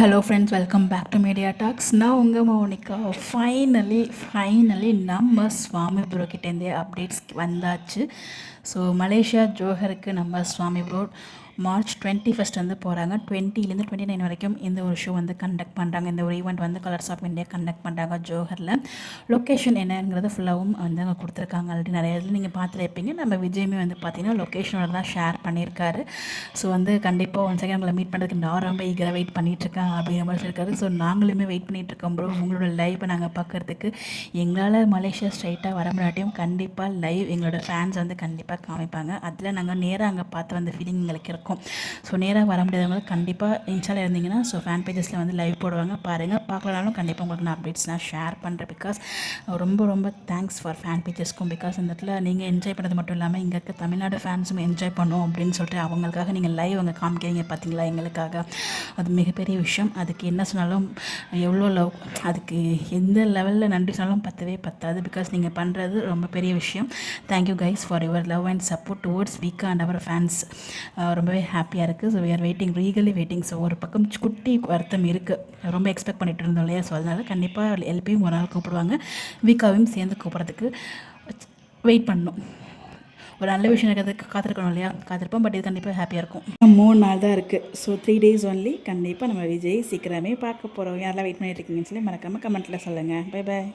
Hello friends, welcome back to Media Talks. நான் உங்கள் Monika. Finally நம்ம சுவாமி ப்ரோ கிட்டேருந்தே அப்டேட்ஸ் வந்தாச்சு. ஸோ மலேசியா ஜோஹருக்கு நம்ம சுவாமி ப்ரோ மார்ச் 21 வந்து போகிறாங்க. 20லேருந்து 29 வரைக்கும் இந்த ஒரு ஷோ வந்து கண்டக்ட் பண்ணுறாங்க. இந்த ஒரு ஈவெண்ட் வந்து கலர்ஸ் ஆஃப் இந்தியா கண்டக்ட் பண்ணுறாங்க ஜோஹரில். லொக்கேஷன் என்னங்கிறது ஃபுல்லாகவும் வந்து அங்கே கொடுத்துருக்காங்க. ஆல்ரெடி நிறைய இதில் நீங்கள் பார்த்துருப்பீங்க. நம்ம விஜயுமே வந்து பார்த்தீங்கன்னா லொக்கேஷனோட தான் ஷேர் பண்ணியிருக்காரு. ஸோ வந்து கண்டிப்பாக ஒன் செகண்ட் உங்களை மீட் பண்ணுறதுக்கு நான் ரொம்ப ஈகராக வெயிட் பண்ணிகிட்ருக்கேன் அப்படிங்கிற மாதிரி சொல்லியிருக்காரு. ஸோ நாங்களுமே வெயிட் பண்ணிகிட்ருக்கோம் ப்ரோ. உங்களோட லைவை நாங்கள் பார்க்குறதுக்கு எங்களால் மலேசியா ஸ்ட்ரைட்டாக வர முடியாட்டியும் கண்டிப்பாக லைவ் எங்களோட ஃபேன்ஸ் வந்து கண்டிப்பாக காமிப்பாங்க. அதில் நாங்கள் நேராக அங்கே பார்த்து வந்த ஃபீலிங் எங்களுக்கு இருக்கும். ஸோ நேராக வர முடியாதவங்க கண்டிப்பாக இன்ஸ்டாவில் இருந்தீங்கன்னா ஸோ ஃபேன் பேஜஸில் வந்து லைவ் போடுவாங்க, பாருங்கள். பார்க்கலனாலும் கண்டிப்பாக உங்களுக்கு நான் அப்டேட்ஸ் நான் ஷேர் பண்ணுறேன். பிகாஸ் ரொம்ப தேங்க்ஸ் ஃபார் ஃபேன் பேஜஸ்க்கும். பிகாஸ் இந்த இடத்துல நீங்கள் என்ஜாய் பண்ணது மட்டும் இல்லாமல் இங்கே இருக்க தமிழ்நாடு ஃபேன்ஸும் என்ஜாய் பண்ணும் அப்படின்னு சொல்லிட்டு அவங்களுக்காக நீங்கள் லைவ் அங்கே காமிக்கிறீங்க பார்த்தீங்களா, எங்களுக்காக. அது மிகப்பெரிய விஷயம். அதுக்கு என்ன சொன்னாலும் எவ்வளோ லவ், அதுக்கு எந்த லெவலில் நன்றி சொன்னாலும் பத்தாது. பிகாஸ் நீங்கள் பண்ணுறது ரொம்ப பெரிய விஷயம். Thank you guys for your love and support towards வீக்கா அண்ட் அவர் ஃபேன்ஸ். ரொம்பவே ஹாப்பியாக இருக்குது. ஸோ வி ஆர் வெயிட்டிங், ரீகலி வெயிட்டிங். ஸோ ஒரு பக்கம் குட்டி வருத்தம் இருக்குது, ரொம்ப எக்ஸ்பெக்ட் பண்ணிட்டு இருந்தோம் இல்லையா. ஸோ அதனால் கண்டிப்பாக எல்பியும் ஒரு நாள் கூப்பிடுவாங்க, வீக்காவையும் சேர்ந்து கூப்பிட்றதுக்கு வெயிட் பண்ணணும். ஒரு நல்ல விஷயம் இருக்கிறதுக்கு காத்திருக்கணும் இல்லையா, காத்திருப்போம். பட் இது கண்டிப்பாக ஹாப்பியாக இருக்கும். 3 நாள் தான் இருக்குது. So 3 days only. கண்டிப்பாக நம்ம விஜய் சீக்கிரமே பார்க்க போகிறோம். யாரெல்லாம் வெயிட் பண்ணிட்டு இருக்கீங்கன்னு சொல்லி மறக்காமல் கமெண்ட்டில் சொல்லுங்கள். Bye bye.